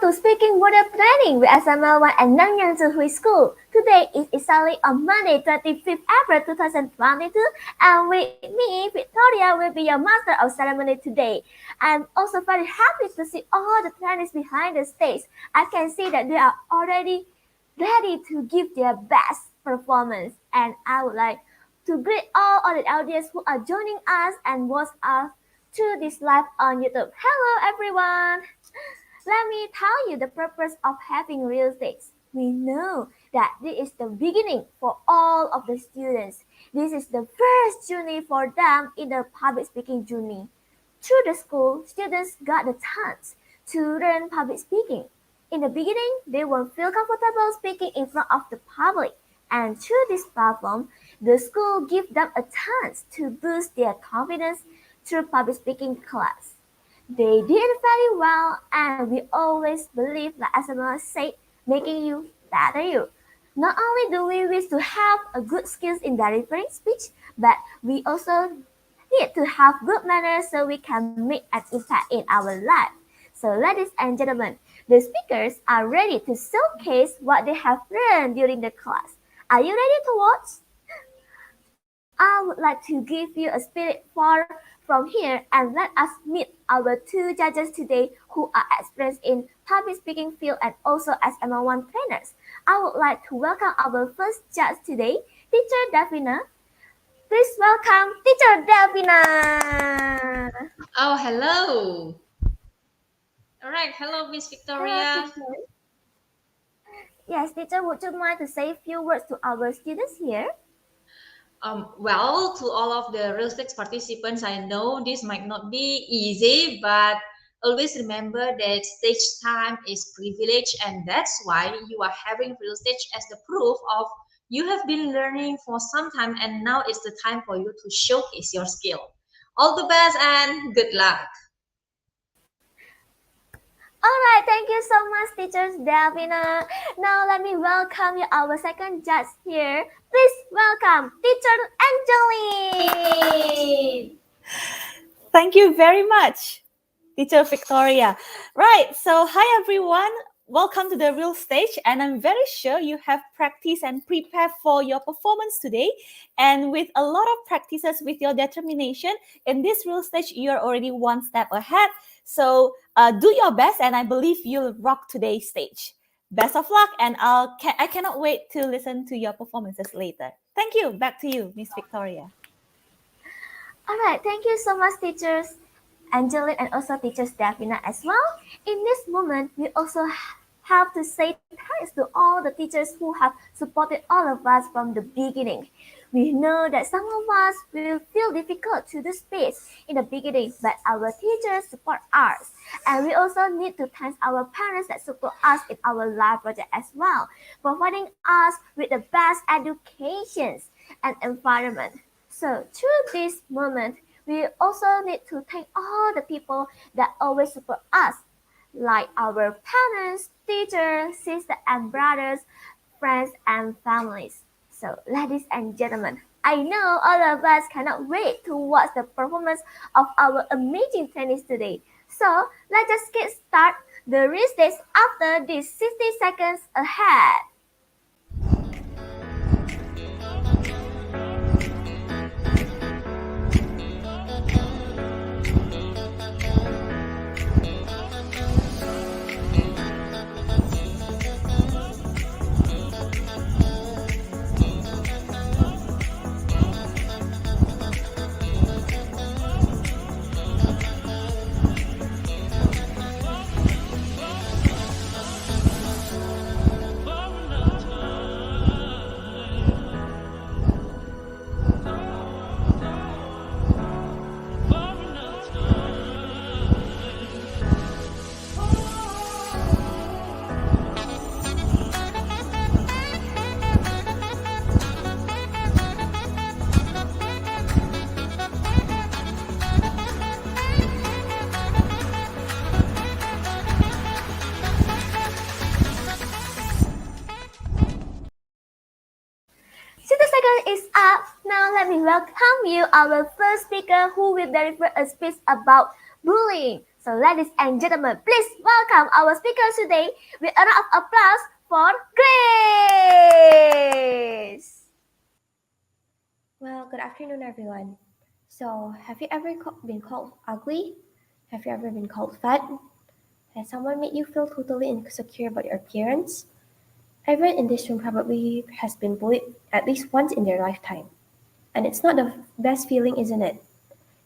to Speaking Water Planning with SMLONE and Nanyang Hui School. Today is exactly on Monday, 25th April 2022, and with me, Victoria, will be your master of ceremony today. I'm also very happy to see all the trainees behind the stage. I can see that they are already ready to give their best performance, and I would like to greet all of the audience who are joining us and watch us through this live on YouTube. Hello, everyone! Let me tell you the purpose of having real estate. We know that this is the beginning for all of the students. This is the first journey for them in the public speaking journey. Through the school, students got the chance to learn public speaking. In the beginning, they won't feel comfortable speaking in front of the public. And through this platform, the school gives them a chance to boost their confidence through public speaking class. They did very well, and we always believe, like Asama said, making you better you. Not only do we wish to have a good skills in delivering speech, but we also need to have good manners so we can make an impact in our life. So, ladies and gentlemen, the speakers are ready to showcase what they have learned during the class. Are you ready to watch? I would like to give you a spirit far from here and let us meet our two judges today who are experienced in public speaking field and also as ML1 trainers. I would like to welcome our first judge today, Teacher Davina. Please welcome Teacher Davina. Oh, hello. All right. Hello, Miss Hello, Victoria. teacher. Yes, teacher, would you mind to say a few words to our students here? Well, to all of the real estate participants, I know this might not be easy, but always remember that stage time is privilege, and that's why you are having real estate as the proof of you have been learning for some time, and now is the time for you to showcase your skill. All the best and good luck. Alright, thank you so much, Teacher Davina. Now let me welcome you, our second judge here. Please welcome Teacher Angeline. Thank you very much, Teacher Victoria. Right, so hi everyone. Welcome to the real stage, and I'm very sure you have practiced and prepared for your performance today. And with a lot of practices with your determination, in this real stage, you're already one step ahead. So do your best, and I believe you'll rock today's stage. Best of luck, and I cannot wait to listen to your performances later. Thank you. Back to you, Miss Victoria. Alright, thank you so much, teachers Angeline and also teachers Davina as well. In this moment, we also have to say thanks to all the teachers who have supported all of us from the beginning. We know that some of us will feel difficult to do speech in the beginning, but our teachers support us. And we also need to thank our parents that support us in our life project as well, providing us with the best educations and environment. So through this moment, we also need to thank all the people that always support us, like our parents, teachers, sisters and brothers, friends and families. So ladies and gentlemen, I know all of us cannot wait to watch the performance of our amazing tennis today. So let's just get started the race days after these 60 seconds ahead. Is up. Now let me welcome you, our first speaker who will deliver a speech about bullying. So ladies and gentlemen, please welcome our speakers today with a round of applause for Grace. Well, good afternoon, everyone. So, have you ever been called ugly? Have you ever been called fat? Has someone made you feel totally insecure about your appearance? Everyone in this room probably has been bullied at least once in their lifetime. And it's not the best feeling, isn't it?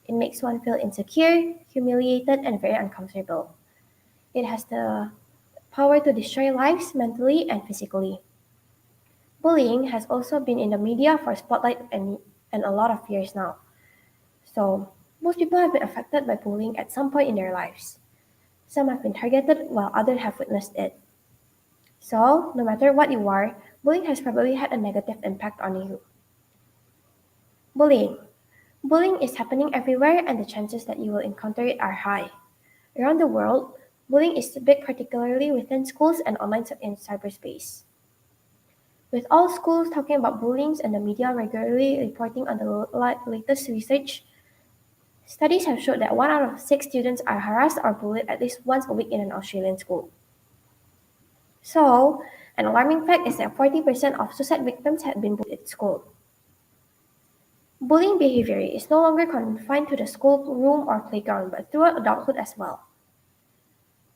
It makes one feel insecure, humiliated, and very uncomfortable. It has the power to destroy lives mentally and physically. Bullying has also been in the media for spotlight and a lot of years now. So, most people have been affected by bullying at some point in their lives. Some have been targeted while others have witnessed it. So, no matter what you are, bullying has probably had a negative impact on you. Bullying. Bullying is happening everywhere, and the chances that you will encounter it are high. Around the world, bullying is big, particularly within schools and online in cyberspace. With all schools talking about bullying and the media regularly reporting on the latest research, studies have shown that 1 out of 6 students are harassed or bullied at least once a week in an Australian school. So, an alarming fact is that 40% of suicide victims have been bullied at school. Bullying behavior is no longer confined to the schoolroom or playground, but throughout adulthood as well.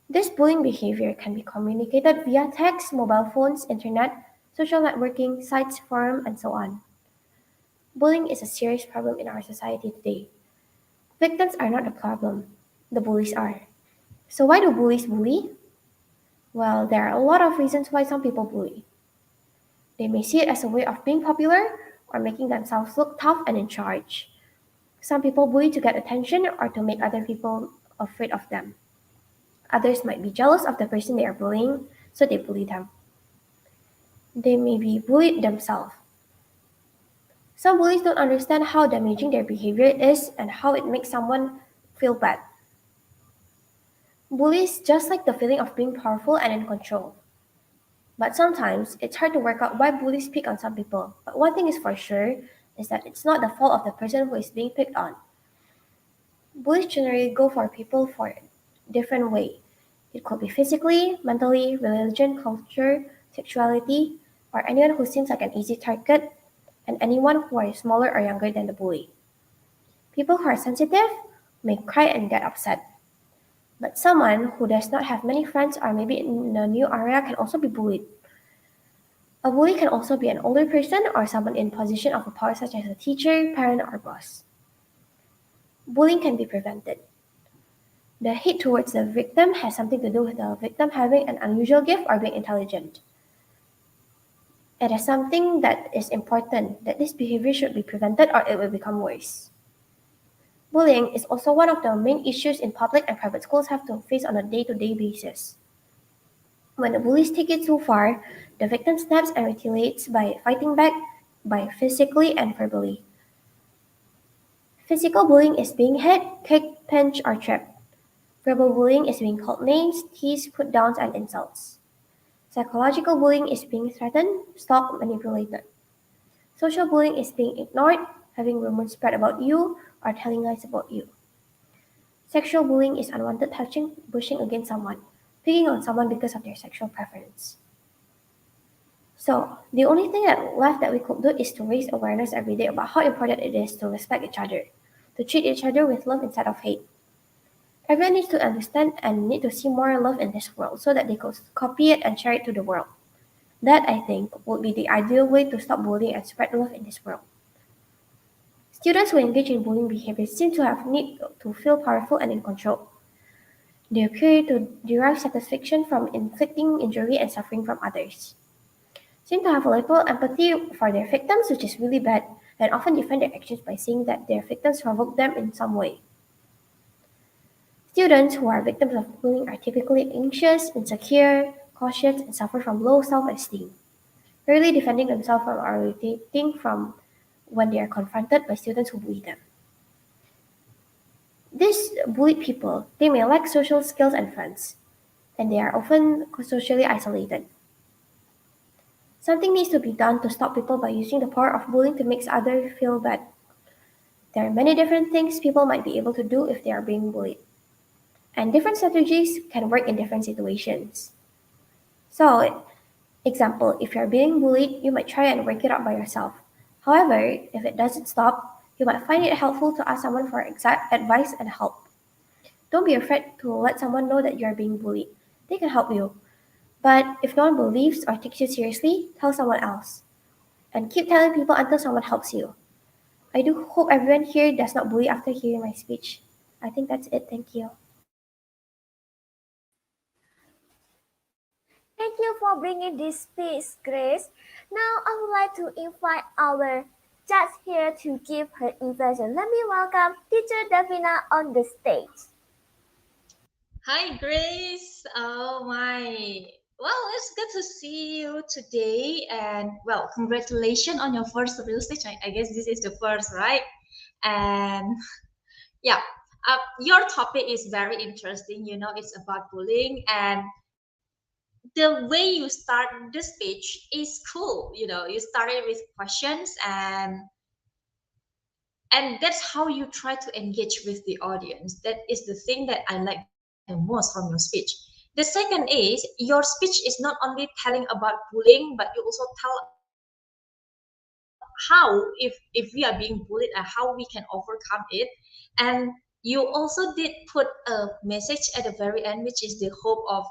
This bullying behavior can be communicated via text, mobile phones, internet, social networking, sites, forums, and so on. Bullying is a serious problem in our society today. Victims are not the problem, the bullies are. So why do bullies bully? Well, there are a lot of reasons why some people bully. They may see it as a way of being popular or making themselves look tough and in charge. Some people bully to get attention or to make other people afraid of them. Others might be jealous of the person they are bullying, so they bully them. They may be bullied themselves. Some bullies don't understand how damaging their behavior is and how it makes someone feel bad. Bullies just like the feeling of being powerful and in control. But sometimes it's hard to work out why bullies pick on some people. But one thing is for sure is that it's not the fault of the person who is being picked on. Bullies generally go for people for a different way. It could be physically, mentally, religion, culture, sexuality, or anyone who seems like an easy target, and anyone who are smaller or younger than the bully. People who are sensitive may cry and get upset. But someone who does not have many friends or maybe in a new area can also be bullied. A bully can also be an older person or someone in position of power such as a teacher, parent, or boss. Bullying can be prevented. The hate towards the victim has something to do with the victim having an unusual gift or being intelligent. It is something that is important that this behavior should be prevented or it will become worse. Bullying is also one of the main issues in public and private schools have to face on a day-to-day basis. When the bullies take it too far, the victim snaps and retaliates by fighting back by physically and verbally. Physical bullying is being hit, kicked, pinched, or tripped. Verbal bullying is being called names, teased, put downs, and insults. Psychological bullying is being threatened, stalked, manipulated. Social bullying is being ignored, having rumors spread about you, or telling lies about you. Sexual bullying is unwanted touching, pushing against someone, picking on someone because of their sexual preference. So, the only thing left that we could do is to raise awareness every day about how important it is to respect each other, to treat each other with love instead of hate. Everyone needs to understand and need to see more love in this world so that they could copy it and share it to the world. That, I think, would be the ideal way to stop bullying and spread love in this world. Students who engage in bullying behavior seem to have need to feel powerful and in control. They appear to derive satisfaction from inflicting injury and suffering from others. Seem to have a little empathy for their victims, which is really bad, and often defend their actions by saying that their victims provoked them in some way. Students who are victims of bullying are typically anxious, insecure, cautious, and suffer from low self-esteem, rarely defending themselves from or retreating from when they are confronted by students who bully them. These bullied people, they may lack social skills and friends, and they are often socially isolated. Something needs to be done to stop people by using the power of bullying to make others feel bad. There are many different things people might be able to do if they are being bullied. and different strategies can work in different situations. So, example, if you're being bullied, you might try and work it out by yourself. However, if it doesn't stop, you might find it helpful to ask someone for advice and help. Don't be afraid to let someone know that you are being bullied. They can help you. But if no one believes or takes you seriously, tell someone else. And keep telling people until someone helps you. I do hope everyone here does not bully after hearing my speech. I think that's it. Thank you. Thank you for bringing this speech, Grace. Now I would like to invite our judge here to give her impression. Let me welcome teacher Davina on the stage. Hi, Grace. Oh my. Well, it's good to see you today. And well, congratulations on your first real stage. I guess this is the first, right? And yeah, your topic is very interesting. You know, it's about bullying, and the way you start the speech is cool. You know, you started with questions, and that's how you try to engage with the audience. That is the thing that I like the most from your speech. The second is your speech is not only telling about bullying, but you also tell how if we are being bullied and how we can overcome it. And you also did put a message at the very end, which is the hope of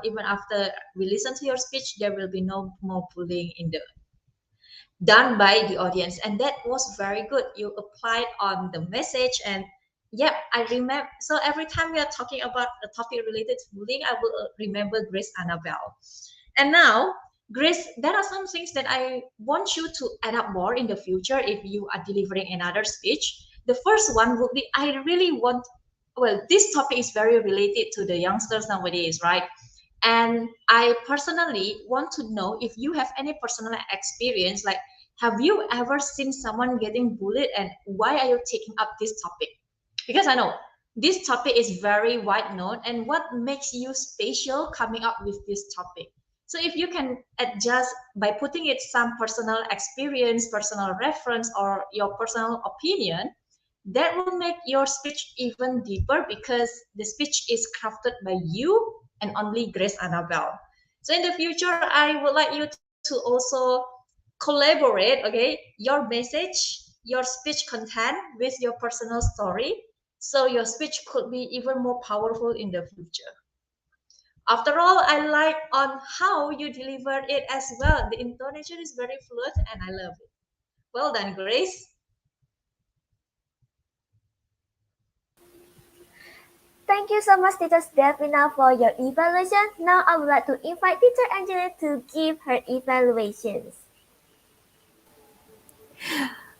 even after we listen to your speech, there will be no more bullying in the done by the audience, and that was very good. You applied on the message, and yep, I remember. So every time we are talking about a topic related to bullying, I will remember Grace Annabelle. And now, Grace, there are some things that I want you to add up more in the future if you are delivering another speech. The first one would be, I really want, well, this topic is very related to the youngsters nowadays, right? And I personally want to know if you have any personal experience, like have you ever seen someone getting bullied, and why are you taking up this topic? Because I know this topic is very wide known, and what makes you special coming up with this topic? So if you can adjust by putting it some personal experience, personal reference, or your personal opinion, that will make your speech even deeper because the speech is crafted by you and only Grace Annabelle. So in the future, I would like you to also collaborate, okay, your message, your speech content with your personal story. So your speech could be even more powerful in the future. After all, I like on how you delivered it as well. The intonation is very fluent and I love it. Well done, Grace. Thank you so much, Teacher Davina, for your evaluation. Now I would like to invite Teacher Angela to give her evaluations.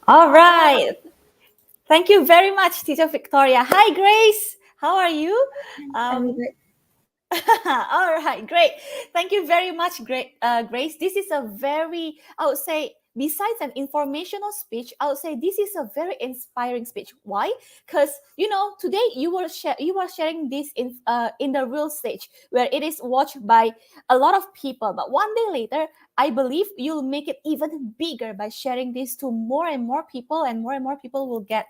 All right. Thank you very much, Teacher Victoria. Hi, Grace. How are you? I'm good. All right, great. Thank you very much, Grace. This is a very, I would say, besides an informational speech, I would say this is a very inspiring speech. Why? Because today you are sharing this in the real stage where it is watched by a lot of people. But one day later, I believe you'll make it even bigger by sharing this to more and more people, and more people will get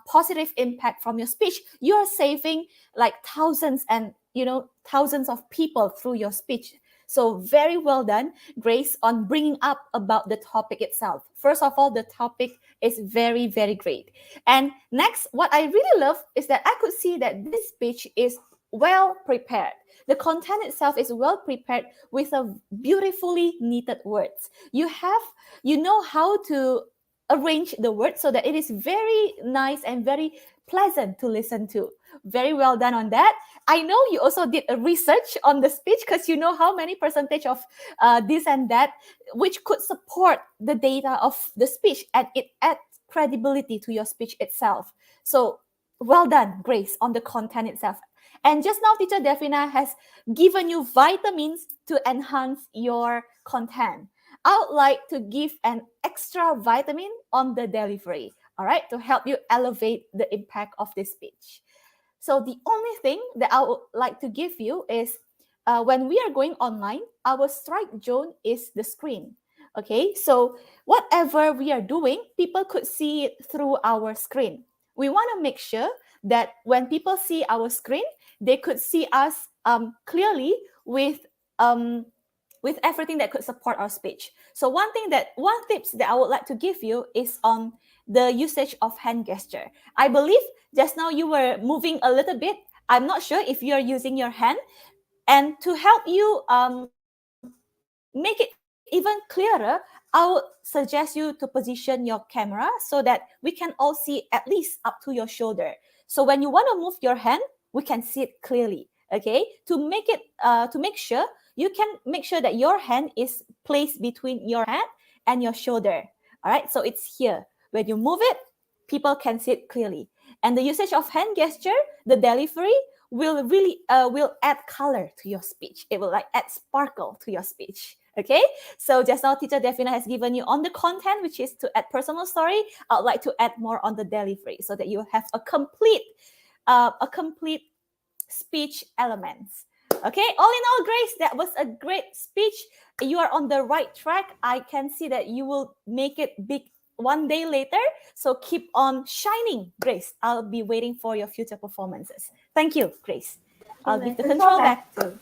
positive impact from your speech. You are saving like thousands and thousands of people through your speech. So very well done, Grace, on bringing up about the topic itself. First of all, the topic is very, very great. And next, what I really love is that I could see that this speech is well prepared. The content itself is well prepared with a beautifully knitted words. You know how to arrange the words so that it is very nice and very pleasant to listen to. Very well done on that. I know you also did a research on the speech because you know how many percentage of this and that, which could support the data of the speech, and it adds credibility to your speech itself. So well done, Grace, on the content itself. And just now, Teacher Davina has given you vitamins to enhance your content. I would like to give an extra vitamin on the delivery, all right, to help you elevate the impact of this speech. So the only thing that I would like to give you is when we are going online, our strike zone is the screen. Okay, so whatever we are doing, people could see it through our screen. We want to make sure that when people see our screen, they could see us clearly with everything that could support our speech. So one tips that I would like to give you is on the usage of hand gesture. I believe just now you were moving a little bit. I'm not sure if you're using your hand. And to help you make it even clearer, I would suggest you to position your camera so that we can all see at least up to your shoulder. So when you want to move your hand, we can see it clearly. Okay, to make sure, you can make sure that your hand is placed between your hand and your shoulder. All right, so it's here. When you move it, people can see it clearly. And the usage of hand gesture, the delivery, will really will add color to your speech. It will like add sparkle to your speech. Okay, so just now teacher Devina has given you on the content, which is to add personal story. I would like to add more on the delivery so that you have a complete speech elements. Okay, all in all, Grace, that was a great speech. You are on the right track. I can see that you will make it big one day later. So keep on shining, Grace. I'll be waiting for your future performances. Thank you, Grace. I'll give the control back to.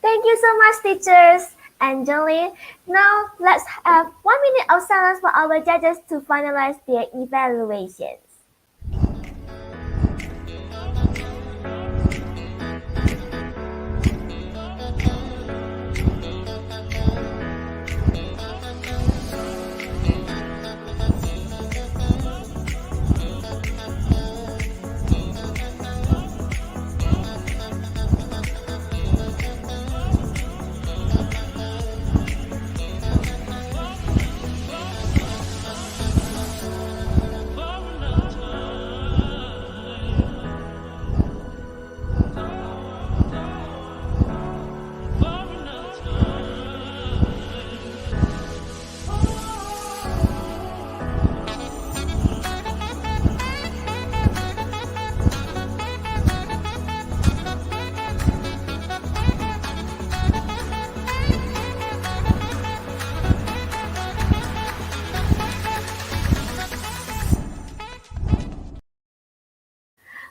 Thank you so much, teachers. Anjali. Now, let's have 1 minute of silence for our judges to finalize their evaluations.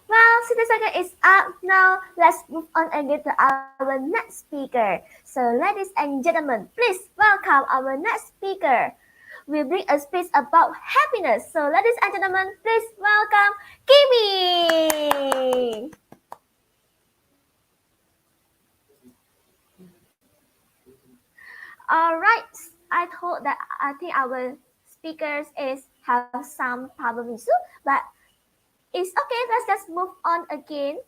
Well, 60 seconds is up. Now, let's move on again to our next speaker. So, ladies and gentlemen, please welcome our next speaker. We bring a speech about happiness. So, ladies and gentlemen, please welcome Kimi. All right, I think our speakers have some problem issue, but it's okay. Let's just move on again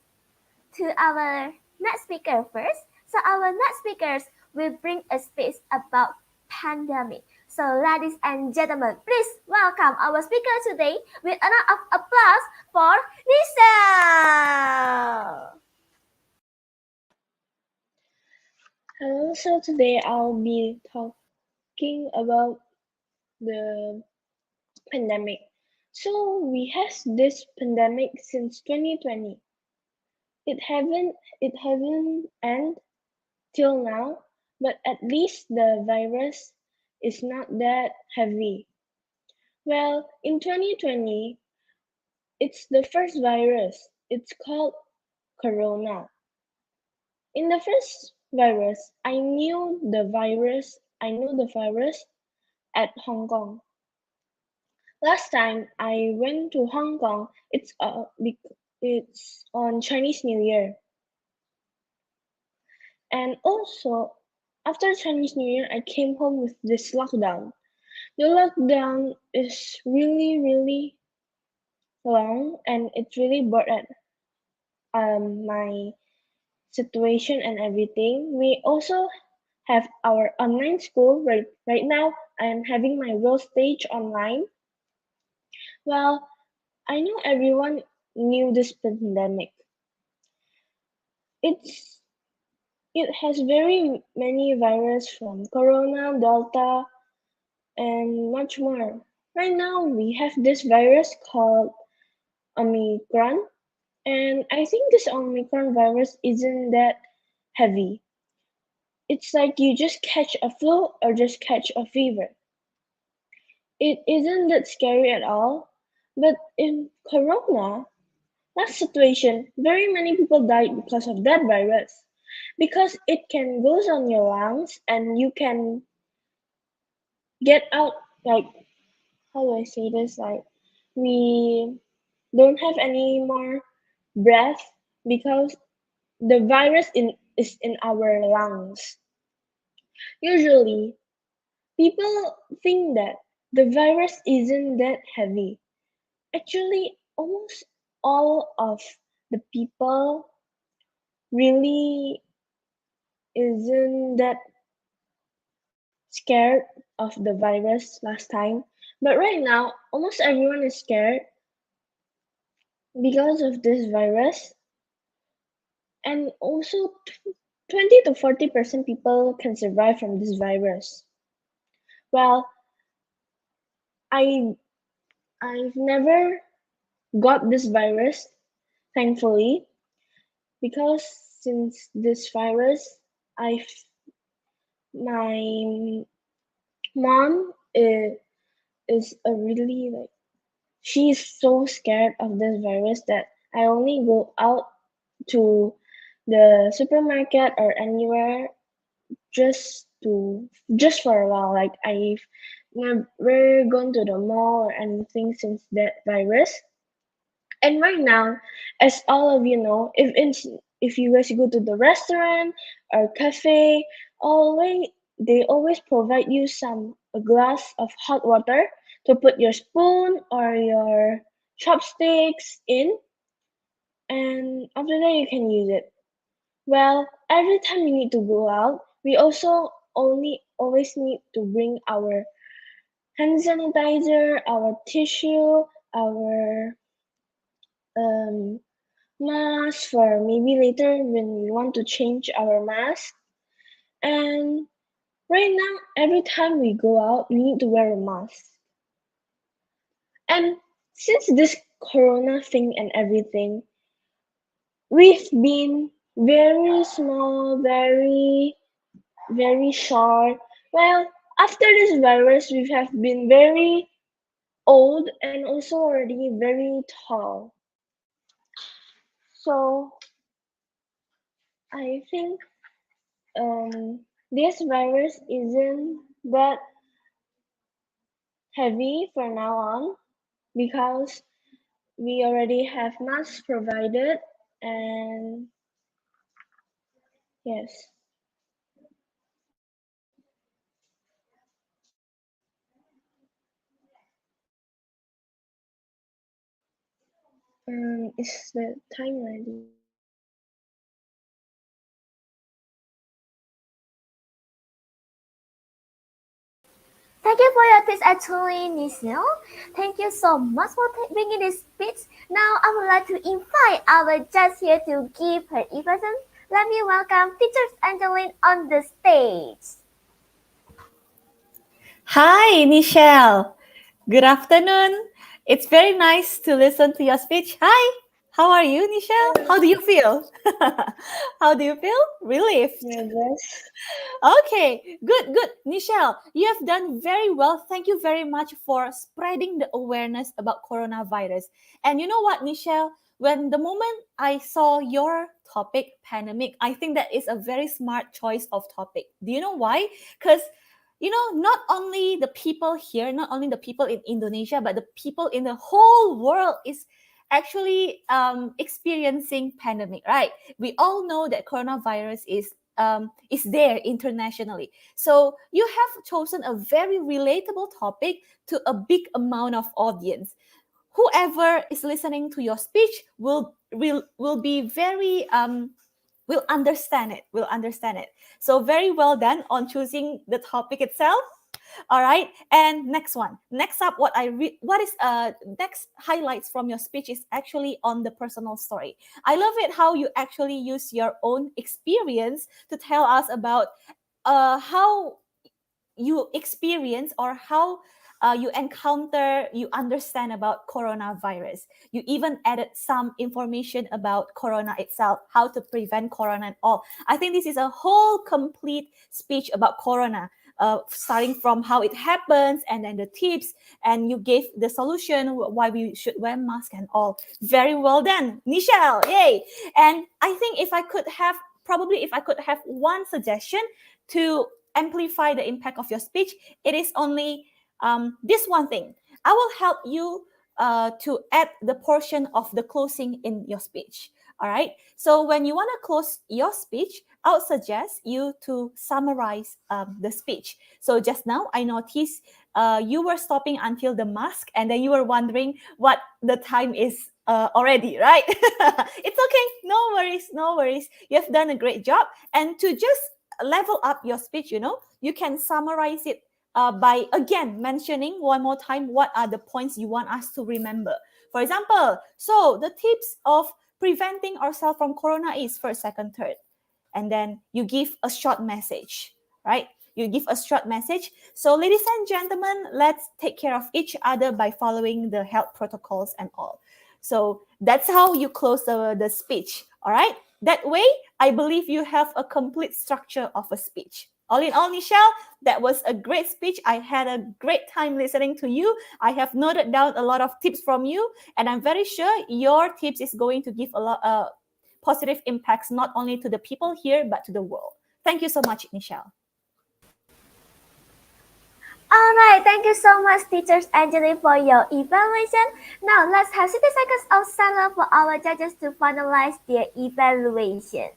to our next speaker first. So our next speakers will bring a speech about pandemic. So ladies and gentlemen, please welcome our speaker today with a round of applause for Lisa. Hello, so today I'll be talking about the pandemic. So we have this pandemic since 2020. It haven't end till now, but at least the virus is not that heavy. Well, in 2020, it's the first virus. It's called corona. In the first virus, I knew the virus at Hong Kong. Last time I went to Hong Kong, it's on Chinese New Year. And also, after Chinese New Year, I came home with this lockdown. The lockdown is really, really long, and it really bothered my situation and everything. We also have our online school right now. I am having my real stage online. Well, I know everyone knew this pandemic. It has very many viruses from Corona, Delta, and much more. Right now, we have this virus called Omicron, and I think this Omicron virus isn't that heavy. It's like you just catch a flu or just catch a fever. It isn't that scary at all, but in Corona, last situation, very many people died because of that virus. Because it can goes on your lungs and you can get out, like, how do I say this? Like, we don't have any more breath because the virus is in our lungs. Usually, people think that the virus isn't that heavy. Actually, almost all of the people really isn't that scared of the virus last time. But right now, almost everyone is scared because of this virus. And also, 20 to 40% people can survive from this virus. Well, I I've never got this virus, thankfully, because since this virus, I my mom is a really like she's so scared of this virus that I only go out to the supermarket or anywhere just for a while. Like I've never gone to the mall or anything since that virus. And right now, as all of you know, if you guys go to the restaurant or cafe, always they always provide you a glass of hot water to put your spoon or your chopsticks in, and after that you can use it. Well, every time we need to go out, we also only always need to bring our hand sanitizer, our tissue, our um, mask for maybe later when we want to change our mask. And right now, every time we go out, we need to wear a mask. And since this corona thing and everything, we've been very small, very short. Well, after this virus, we have been very old and also already very tall. So I think this virus isn't that heavy for now on because we already have masks provided, and yes. Is the time ready? Thank you for your tips, actually, Nichelle. Thank you so much for bringing this speech. Now, I would like to invite our guest here to give her impression. Let me welcome Teacher Angeline on the stage. Hi, Nichelle. Good afternoon. It's very nice to listen to your speech. Hi, how are you, Nichelle? How do you feel? How do you feel? Relieved. Nervous. Okay, good. Nichelle, you have done very well. Thank you very much for spreading the awareness about coronavirus. And you know what, Nichelle? When the moment I saw your topic, pandemic, I think that is a very smart choice of topic. Do you know why? Because not only the people here, not only the people in Indonesia, but the people in the whole world is actually experiencing pandemic, right? We all know that coronavirus is there internationally. So you have chosen a very relatable topic to a big amount of audience. Whoever is listening to your speech will be very will understand it. Will understand it. So very well done on choosing the topic itself. All right. And next one. Next up, what is next highlights from your speech is actually on the personal story. I love it how you actually use your own experience to tell us about how you experience or how you understand about coronavirus. You even added some information about corona itself, how to prevent corona and all. I think this is a whole complete speech about corona. starting from how it happens, and then the tips, and you gave the solution why we should wear mask and all. Very well done, Nichelle. Yay! And I think if I could have one suggestion to amplify the impact of your speech, it is only this one thing. I will help you to add the portion of the closing in your speech. All right. So when you want to close your speech, I would suggest you to summarize the speech. So just now, I noticed you were stopping until the mask, and then you were wondering what the time is already, right? It's okay. No worries. No worries. You have done a great job. And to just level up your speech, you can summarize it by again mentioning one more time what are the points you want us to remember. For example, so the tips of preventing ourselves from corona is first, second, third. And then you give a short message, right? You give a short message. So ladies and gentlemen, let's take care of each other by following the health protocols and all. So that's how you close the speech, all right? That way, I believe you have a complete structure of a speech. All in all, Nichelle, that was a great speech. I had a great time listening to you. I have noted down a lot of tips from you, and I'm very sure your tips is going to give a lot of positive impacts, not only to the people here, but to the world. Thank you so much, Nichelle. All right, thank you so much, teachers Angeli, for your evaluation. Now, let's have 60 seconds of silence for our judges to finalize their evaluations.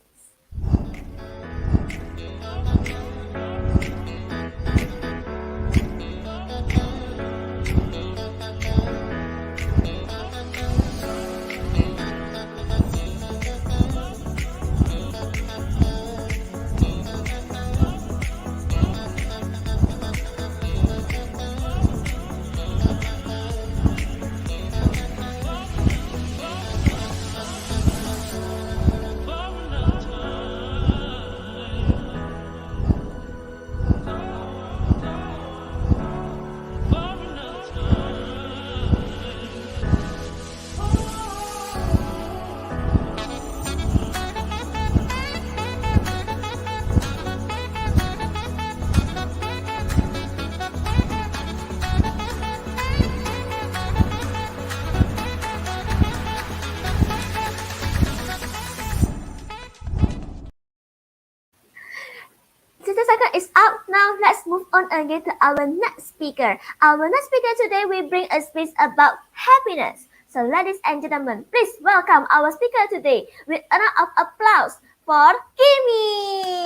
Is up. Now let's move on again to our next speaker. Our next speaker today will bring a speech about happiness. So ladies and gentlemen, please welcome our speaker today with a round of applause for Kimi.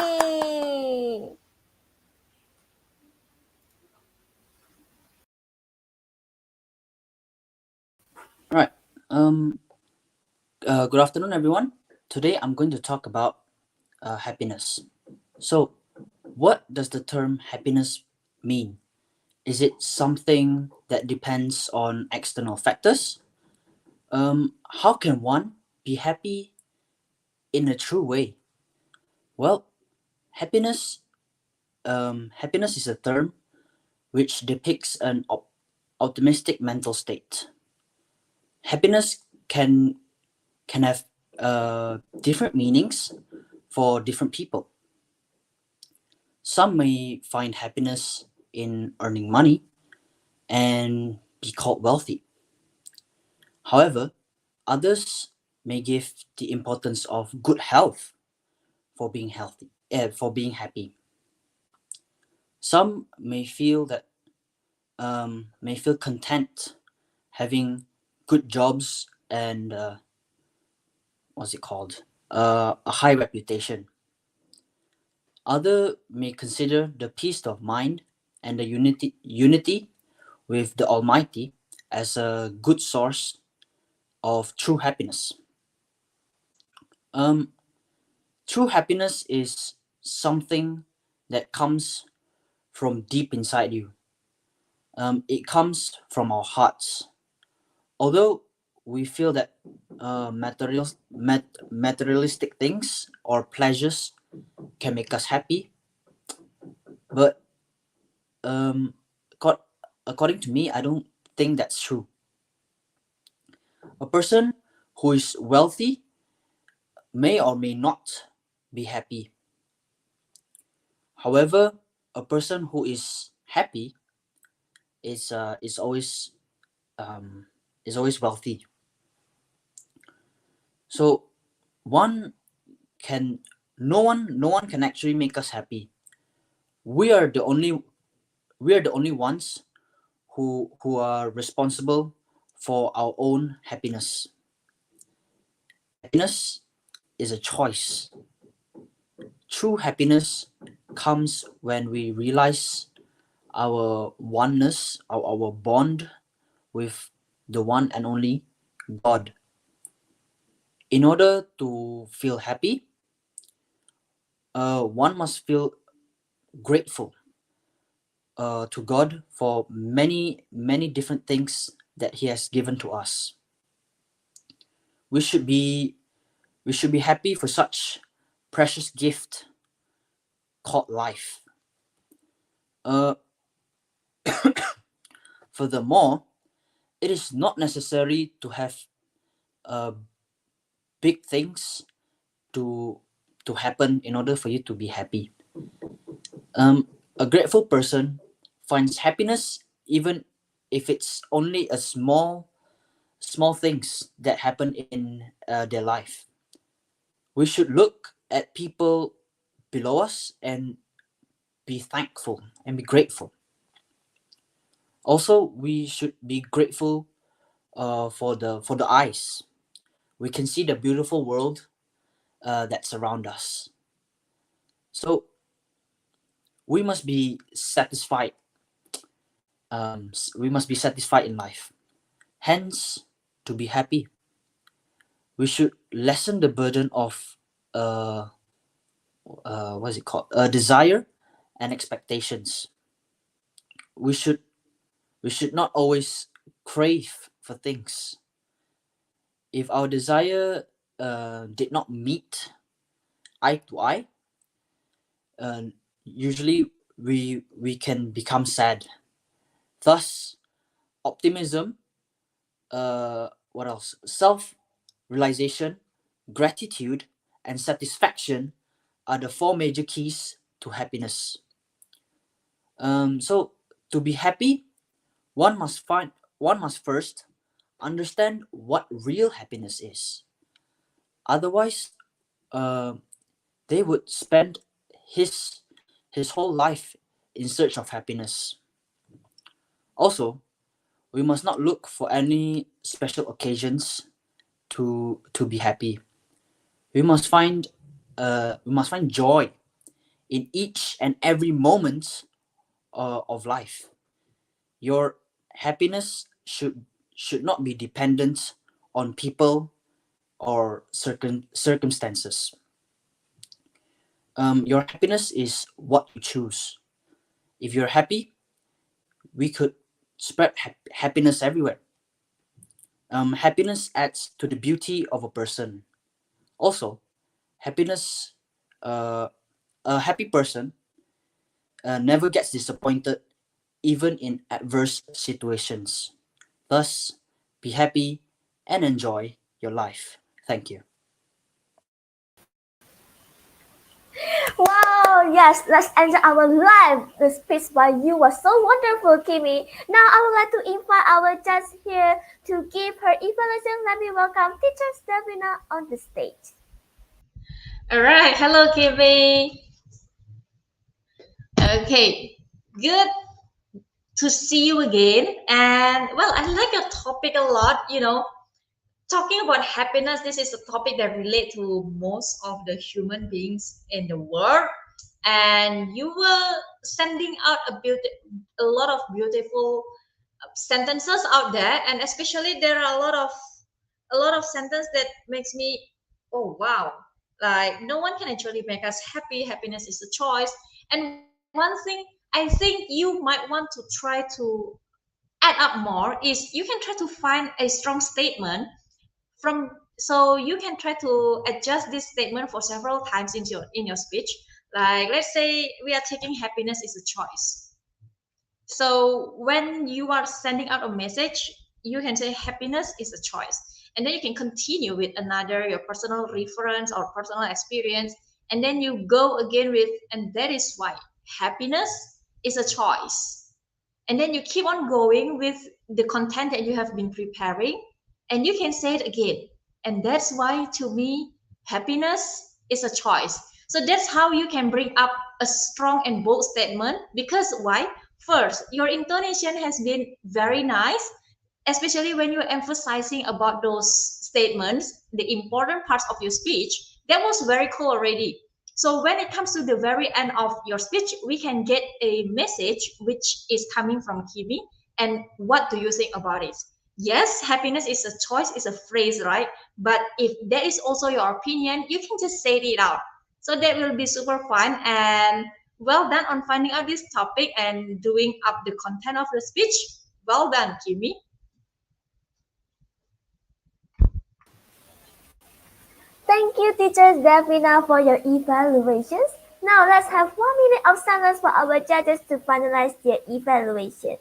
Right. Good afternoon, everyone. Today I'm going to talk about happiness. So, what does the term happiness mean? Is it something that depends on external factors? How can one be happy in a true way? Well, happiness is a term which depicts an optimistic mental state. Happiness can have different meanings for different people. Some may find happiness in earning money and be called wealthy. However, others may give the importance of good health for being happy. Some may feel content having good jobs and a high reputation. Other may consider the peace of mind and the unity with the Almighty as a good source of true happiness. True happiness is something that comes from deep inside you. It comes from our hearts. Although we feel that materialistic things or pleasures can make us happy, but according to me, I don't think that's true. A person who is wealthy may or may not be happy. However, a person who is happy is always wealthy. So one can no one can actually make us happy. We are the only ones who are responsible for our own happiness. Happiness is a choice. True happiness comes when we realize our oneness, our bond with the one and only God. In order to feel happy, one must feel grateful to God for many different things that He has given to us. We should be happy for such precious gift called life. Uh, Furthermore, it is not necessary to have uh, big things to happen in order for you to be happy. A grateful person finds happiness even if it's only a small things that happen in their life. We should look at people below us and be thankful and be grateful. Also, we should be grateful for the eyes. We can see the beautiful world that's around us. So we must be satisfied. We must be satisfied in life. Hence, to be happy, we should lessen the burden of what is it called? Desire and expectations. We should not always crave for things. If our desire did not meet eye to eye, usually we can become sad. Thus, optimism, what else? Self-realization, gratitude, and satisfaction are the four major keys to happiness. So to be happy, one must first understand what real happiness is. Otherwise, they would spend his whole life in search of happiness. Also, we must not look for any special occasions to be happy. We must find joy in each and every moment of life. Your happiness should not be dependent on people or circumstances. Your happiness is what you choose. If you're happy, we could spread happiness everywhere. Happiness adds to the beauty of a person. Also, happiness, a happy person never gets disappointed even in adverse situations. Thus, be happy and enjoy your life. Thank you. Wow, yes, let's enjoy our live. The speech by you was so wonderful, Kimi. Now I would like to invite our guest here to give her evaluation. Let me welcome teacher Stefina on the stage. All right, hello, Kimi. Okay, good to see you again. And well, I like your topic a lot. Talking about happiness, this is a topic that relates to most of the human beings in the world. And you were sending out a lot of beautiful sentences out there, and especially there are a lot of sentence that makes me, oh wow, like no one can actually make us happy. Happiness is a choice. And one thing I think you might want to try to add up more is you can try to find a strong statement from, so you can try to adjust this statement for several times in your speech. Like, let's say we are taking happiness is a choice. So when you are sending out a message, you can say happiness is a choice, and then you can continue with another your personal reference or personal experience, and then you go again with, and that is why happiness is a choice. And then you keep on going with the content that you have been preparing, and you can say it again. And that's why, to me, happiness is a choice. So that's how you can bring up a strong and bold statement. Because why? First, your intonation has been very nice, especially when you're emphasizing about those statements, the important parts of your speech. That was very cool already. So when it comes to the very end of your speech, we can get a message which is coming from Kimi. And what do you think about it? Yes, happiness is a choice, is a phrase, right? But if that is also your opinion, you can just say it out. So that will be super fun, and well done on finding out this topic and doing up the content of the speech. Well done, Kimi. Thank you, teachers Davina, for your evaluations. Now let's have 1 minute of silence for our judges to finalize their evaluation.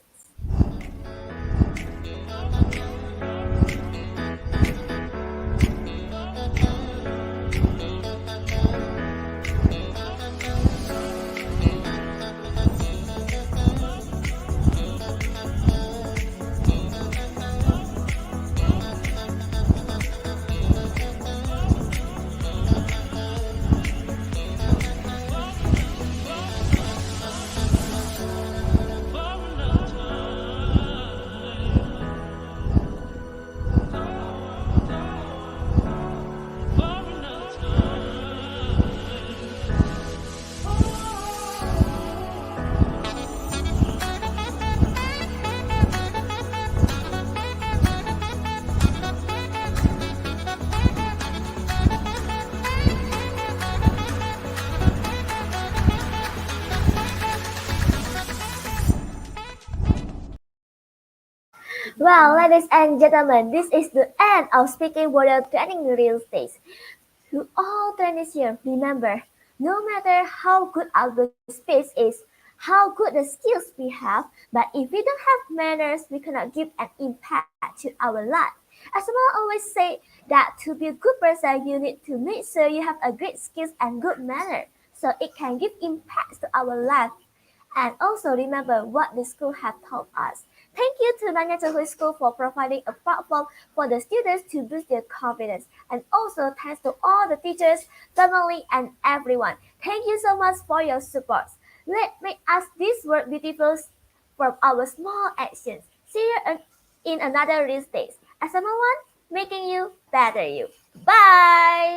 Well, ladies and gentlemen, this is the end of Speaking Warrior Training Real Stage. To all trainees here, remember, no matter how good our speech is, how good the skills we have, but if we don't have manners, we cannot give an impact to our life. As I always say that to be a good person, you need to make sure you have a great skills and good manner, so it can give impact to our life. And also remember what the school have taught us. Thank you to Nanyang Hui School for providing a platform for the students to boost their confidence. And also thanks to all the teachers, family, and everyone. Thank you so much for your support. Let make us this world beautiful from our small actions. See you in another real stage. As someone making you better you. Bye!